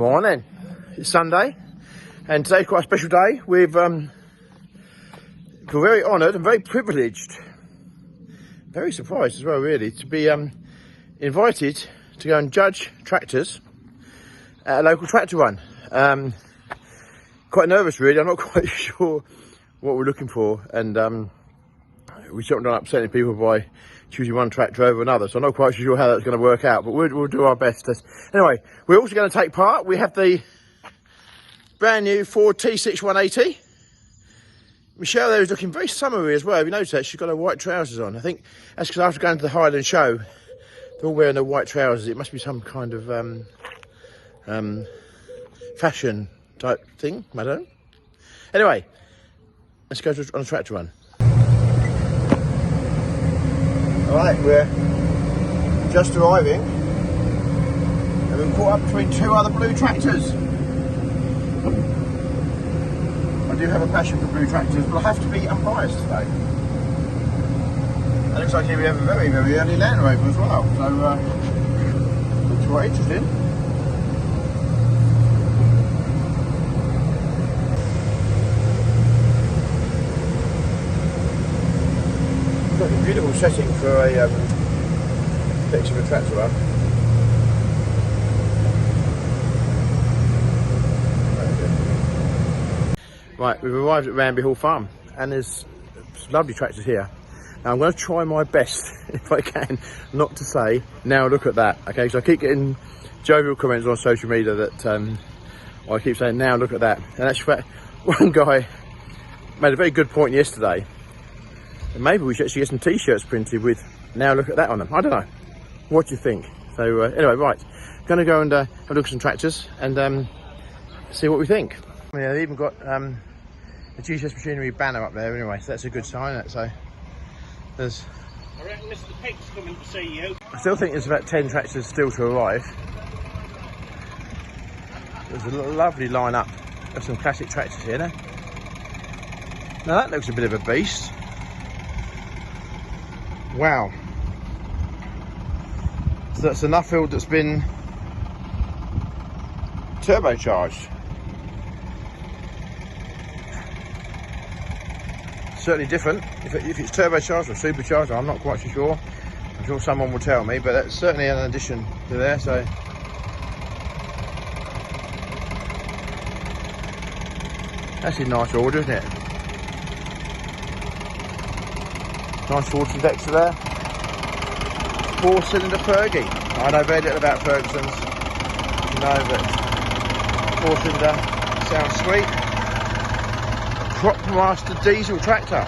Morning. It's Sunday, and today's quite a special day. We're very honoured and very privileged, very surprised as well, really, to be invited to go and judge tractors at a local tractor run. Quite nervous, really. I'm not quite sure what we're looking for, and we certainly don't upset any people by choosing one tractor over another, so I'm not quite sure how that's going to work out, but we'll do our best. Anyway, we're also going to take part. We have the brand new Ford T6 180. Michelle there is looking very summery as well. Have you noticed that? She's got her white trousers on. I think that's because after going to the Highland show, they're all wearing their white trousers. It must be some kind of fashion type thing. I don't know. Anyway, let's go on a tractor run. Alright, we're just arriving, and we've caught up between two other blue tractors. I do have a passion for blue tractors, but I have to be unbiased today. It looks like here we have a very, very early Land Rover as well, so looks quite interesting. Got a beautiful setting for a picture of a tractor run. Right, we've arrived at Ranby Hall Farm, and there's some lovely tractors here. Now I'm going to try my best, if I can, not to say, now look at that, okay? So I keep getting jovial comments on social media that I keep saying, now look at that. And actually, one guy made a very good point yesterday. And maybe we should actually get some t-shirts printed with "now look at that" on them. I don't know. What do you think? So anyway, right, going to go and have a look at some tractors and see what we think. Yeah, they even got the GCS Machinery banner up there anyway, so that's a good sign. So there's, I reckon Mr. Pig's coming to see you. I still think there's about 10 tractors still to arrive. There's a lovely lineup of some classic tractors here. Now that looks a bit of a beast. Wow. So that's a Nuffield that's been turbocharged. Certainly different. If it's turbocharged or supercharged, I'm not quite sure. I'm sure someone will tell me, but that's certainly an addition to there. So that's a nice order, isn't it? Nice Ford Dexter there. 4-cylinder Fergie. I know very little about Ferguson's. You know that 4-cylinder sounds sweet. Crop Master diesel tractor.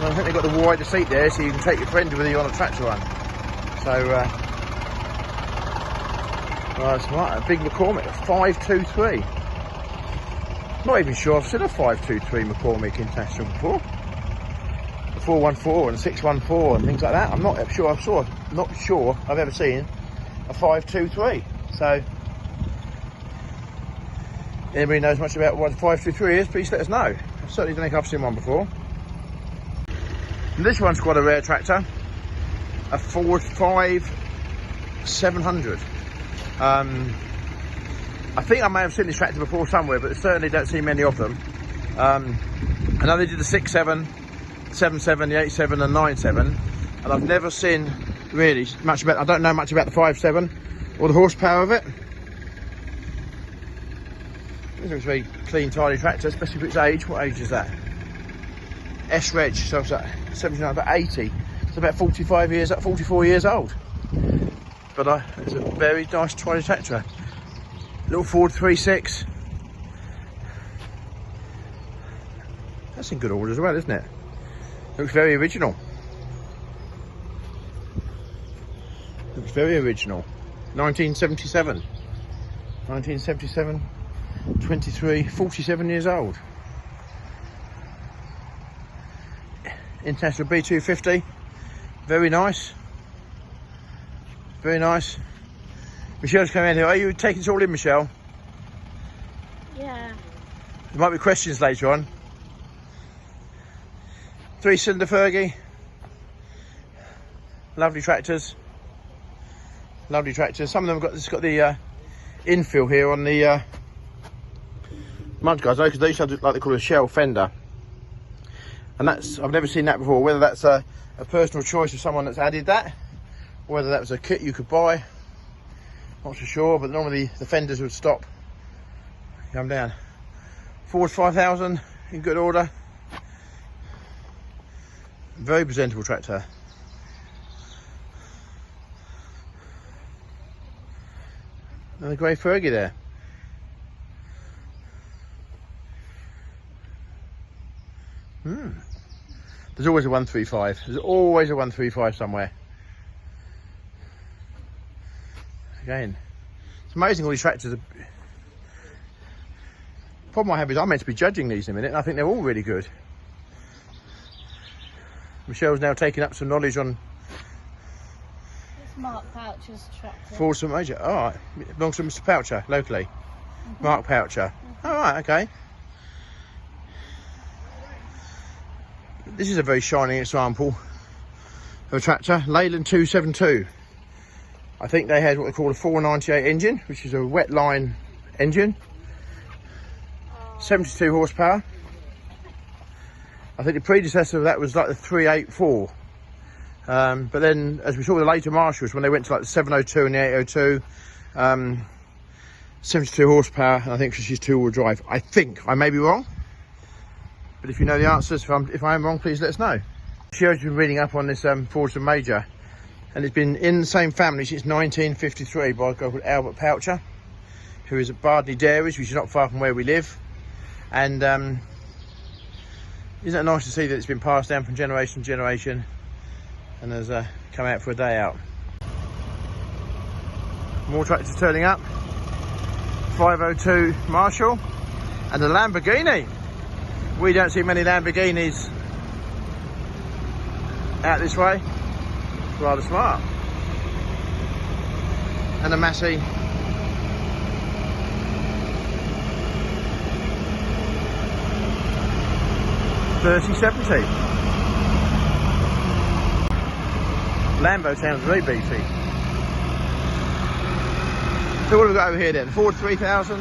And I think they've got the wider seat there, so you can take your friend with you on a tractor run. So, well, smart. A big McCormick, a 523. Not even sure I've seen a 523 McCormick International before. 414 and 614 and things like that. I'm not sure I've ever seen a 523. So anybody knows much about what a 523 is, please let us know. I certainly don't think I've seen one before. And this one's quite a rare tractor, a Ford 5700. I think I may have seen this tractor before somewhere, but certainly don't see many of them. I know they did the 6.7, 7.7, the 8.7 and 9.7, and I've never seen really much about, I don't know much about the 5.7 or the horsepower of it. This looks a very clean, tidy tractor, especially for its age. What age is that? S-Reg, so it's 79, about 80. It's about 44 years old. But it's a very nice, tidy tractor. Little Ford 3.6. That's in good order as well, isn't it? Looks very original. Looks very original. 1977. 1977. 23, 47 years old. International B250. Very nice. Very nice. Michelle's coming in here. Are you taking this all in, Michelle? Yeah. There might be questions later on. 3-cylinder Fergie. Lovely tractors. Lovely tractors. Some of them have got the infill here on the mud guards, because they used to have like they call it a shell fender, and that's, I've never seen that before. Whether that's a personal choice of someone that's added that, or whether that was a kit you could buy, not so sure. But normally the fenders would stop, come down. Ford 5000 in good order, very presentable tractor. And the grey Fergie there. There's always a 135. There's always a 135 somewhere. Again, it's amazing all these tractors. The problem I have is I'm meant to be judging these in a minute, and I think they're all really good. Michelle's now taking up some knowledge on Mark Poucher's tractor. Ford St Major. All right, it belongs to Mr Poucher locally. Mark Poucher. All right, okay. This is a very shining example of a tractor, Leyland 272. I think they had what they call a 498 engine, which is a wet line engine. 72 horsepower. I think the predecessor of that was like the 384. But then, as we saw with the later Marshalls, when they went to like the 702 and the 802, 72 horsepower, and I think she's two-wheel drive. I think, I may be wrong, but if you know the answers, if I am wrong, please let us know. She's been reading up on this Ford St Major, and it's been in the same family since 1953 by a guy called Albert Poucher, who is at Bardney Dairies, which is not far from where we live. And isn't it nice to see that it's been passed down from generation to generation, and has come out for a day out. More tractors turning up. 502 Marshall and a Lamborghini. We don't see many Lamborghinis out this way. It's rather smart. And a Massey. $30.70. Lambo sounds very beefy. So what have we got over here then? Ford 3000.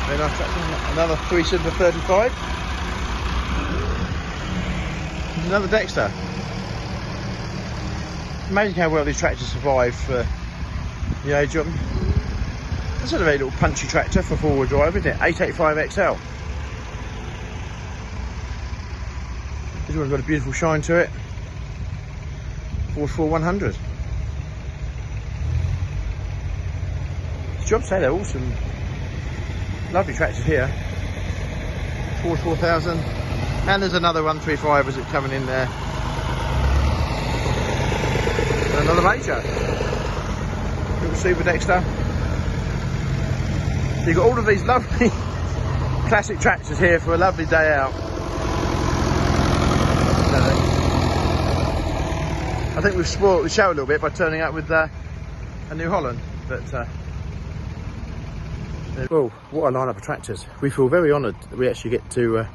Very nice tractor. Another 3-cylinder 35. Another Dexter. Amazing how well these tractors survive for the age of them. That's a very little punchy tractor for four-wheel drive, isn't it? 885 XL. This one's got a beautiful shine to it. Ford 4100. Jobs say they're awesome. Lovely tractors here. Ford 4000. And there's another 135 as it's coming in there. And another Major. Little Super Dexter. So you've got all of these lovely classic tractors here for a lovely day out. I think we've spoiled the show a little bit by turning up with a New Holland, but well, what a lineup of tractors. We feel very honoured that we actually get to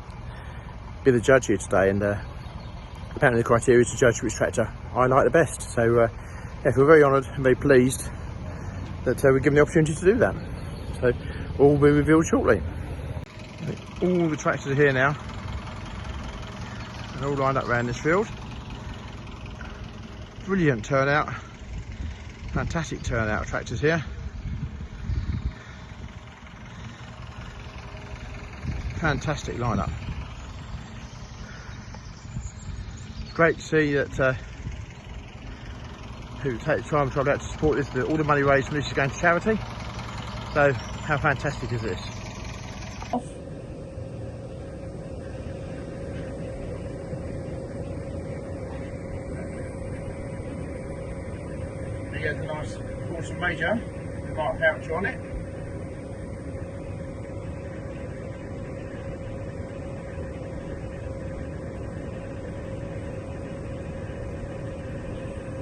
be the judge here today, and apparently the criteria is to judge which tractor I like the best. So yeah, we're very honoured and very pleased that we're given the opportunity to do that. So all will be revealed shortly. All the tractors are here now and all lined up around this field. Brilliant turnout, fantastic turnout of tractors here. Fantastic lineup. Great to see that people take the time to try out to support this. All the money raised from this is going to charity. So how fantastic is this? Here's a nice Ford St Major with Mark Poucher on it.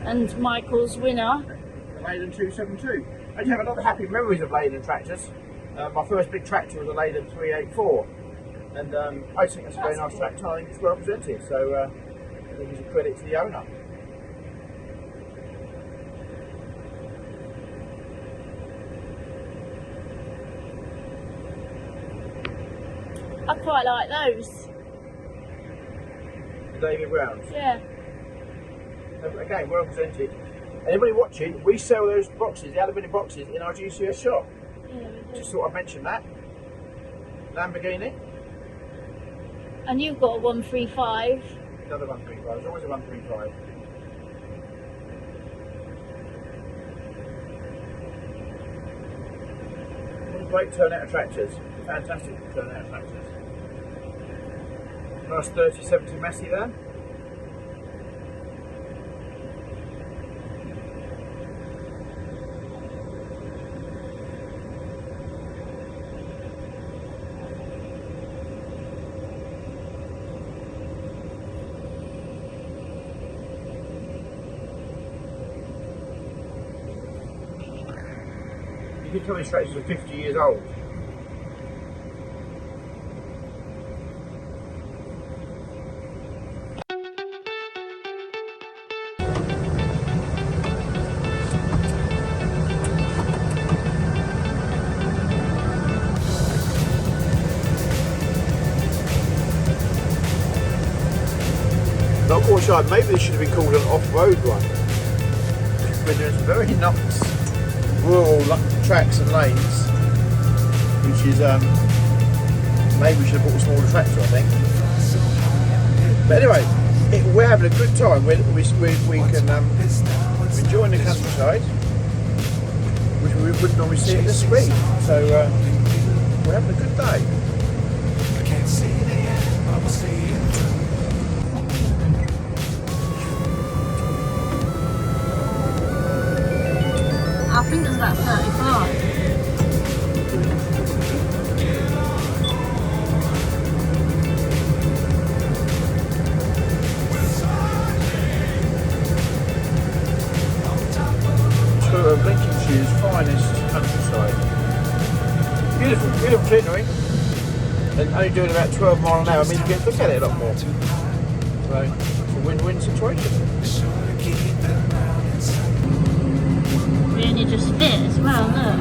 And Michael's winner. The Leyland 272. I do have a lot of happy memories of Leyland tractors. My first big tractor was a Leyland 384. And I think that's a very nice tractor. I think it's well presented. So I think it's a credit to the owner. I quite like those. David Browns. Yeah. Again, well presented. Anybody watching, we sell those boxes, the aluminium boxes, in our GCS shop. Yeah, we do. Just thought I'd mention that. Lamborghini. And you've got a 135. Another 135. There's always a 135. Great turnout of tractors. Fantastic turnout of tractors. Nice 3070 Massey there. You can tell these tractors are 50 years old. Not quite sure, maybe this should have been called an off-road one. We're doing some very nice rural tracks and lanes, which is maybe we should have bought a smaller tractor, I think. But anyway, we're having a good time. We can enjoy the countryside, which we wouldn't normally see at this speed. So we're having a good day. I can't see the end, I will see it through. I think there's about 35. Tour of Lincolnshire's finest countryside. Beautiful, beautiful scenery. And only doing about 12 miles an hour means you get to look at it a lot more. So it's a win-win situation. Really just fit as well, look.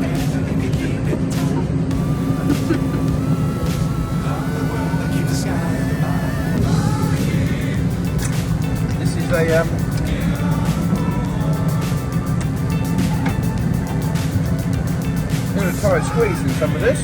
This is a going to try and squeeze in some of this.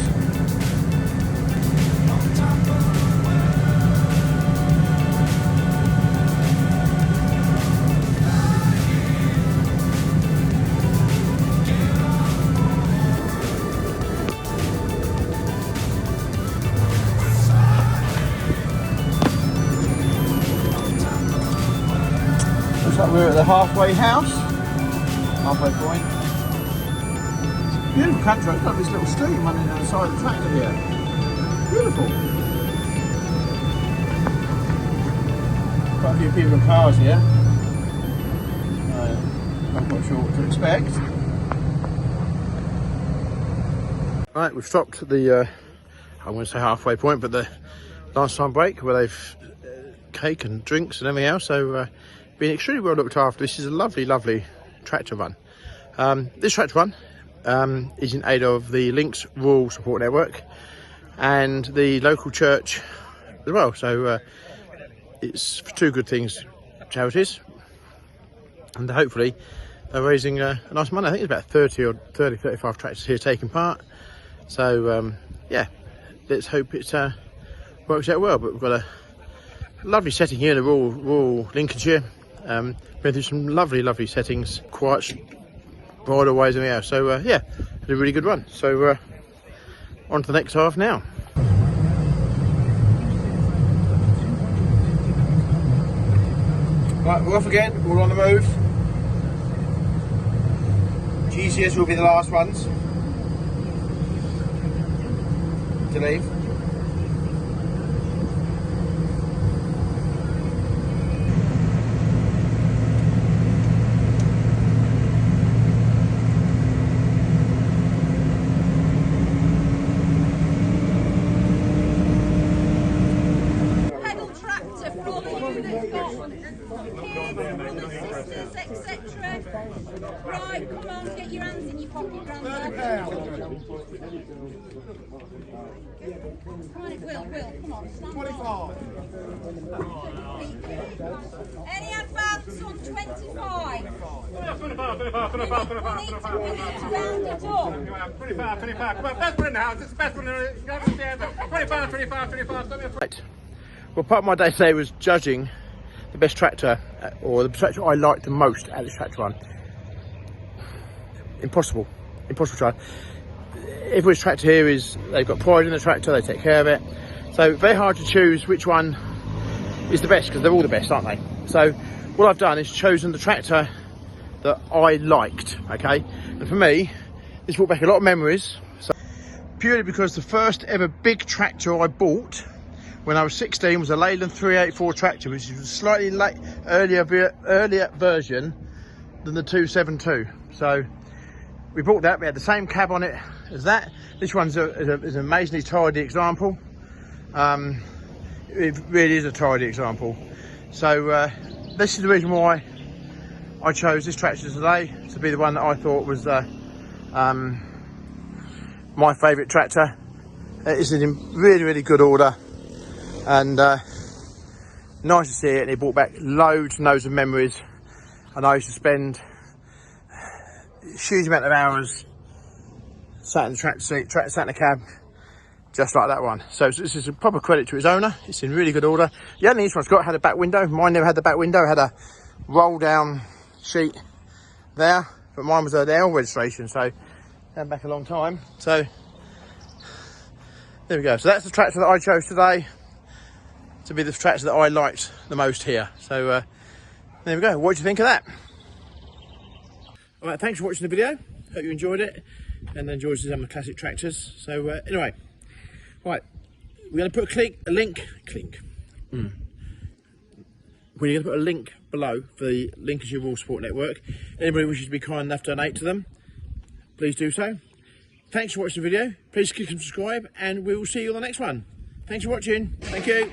Looks like we're at the halfway house, halfway point. Beautiful country. Look at this little stream running down the side of the tractor here. Beautiful. Quite a few people and cars here. Not quite sure what to expect. Right, we've stopped at the, I won't say halfway point, but the lunchtime break where they've cake and drinks and everything else. So being extremely well looked after. This is a lovely, lovely tractor run. This tractor run is in aid of the Links Rural Support Network and the local church as well. So it's for two good things, charities, and hopefully they're raising a nice money. I think it's about 35 tractors here taking part. So yeah, let's hope it works out well. But we've got a lovely setting here in the rural Lincolnshire. Been through some lovely settings, quite bridleways and everything else. So yeah, it's a really good run. So on to the next half now. Right, we're off again. We're on the move. GCS will be the last ones to leave. Etc. Right, come on, get your hands in your pocket, Grandad. Come on, Will, come on, stand 25. Any advance on 25? 25. We need to round it up. 25. Come on, best one in the house. It's the best one in the house. 25. Right. Well, part of my day today was judging the best tractor, or the tractor I liked the most at this tractor run. Impossible to try. Every tractor here they've got pride in the tractor, they take care of it. So very hard to choose which one is the best, because they're all the best, aren't they? So what I've done is chosen the tractor that I liked, okay? And for me, this brought back a lot of memories. So, purely because the first ever big tractor I bought when I was 16 was a Leyland 384 tractor, which is a slightly earlier version than the 272. So we bought that. We had the same cab on it as that. This one's is an amazingly tidy example. It really is a tidy example. So this is the reason why I chose this tractor today, to be the one that I thought was my favourite tractor. It's in really good order, and nice to see it. And it brought back loads and loads of memories, and I used to spend a huge amount of hours sat in the tractor seat, sat in the cab, just like that one. So this is a proper credit to its owner. It's in really good order. The only this one's got had a back window. Mine never had the back window. It had a roll down sheet there, but mine was an L registration, so going back a long time. So there we go. So that's the tractor that I chose today to be the tractor that I liked the most here. So there we go. What do you think of that? All right, thanks for watching the video. Hope you enjoyed it and enjoyed some of my classic tractors. So anyway, right, we're going to put a link. We're going to put a link below for the Lincolnshire Rural Support Network. Anybody wishes to be kind enough to donate to them, please do so. Thanks for watching the video. Please click and subscribe, and we will see you on the next one. Thanks for watching. Thank you.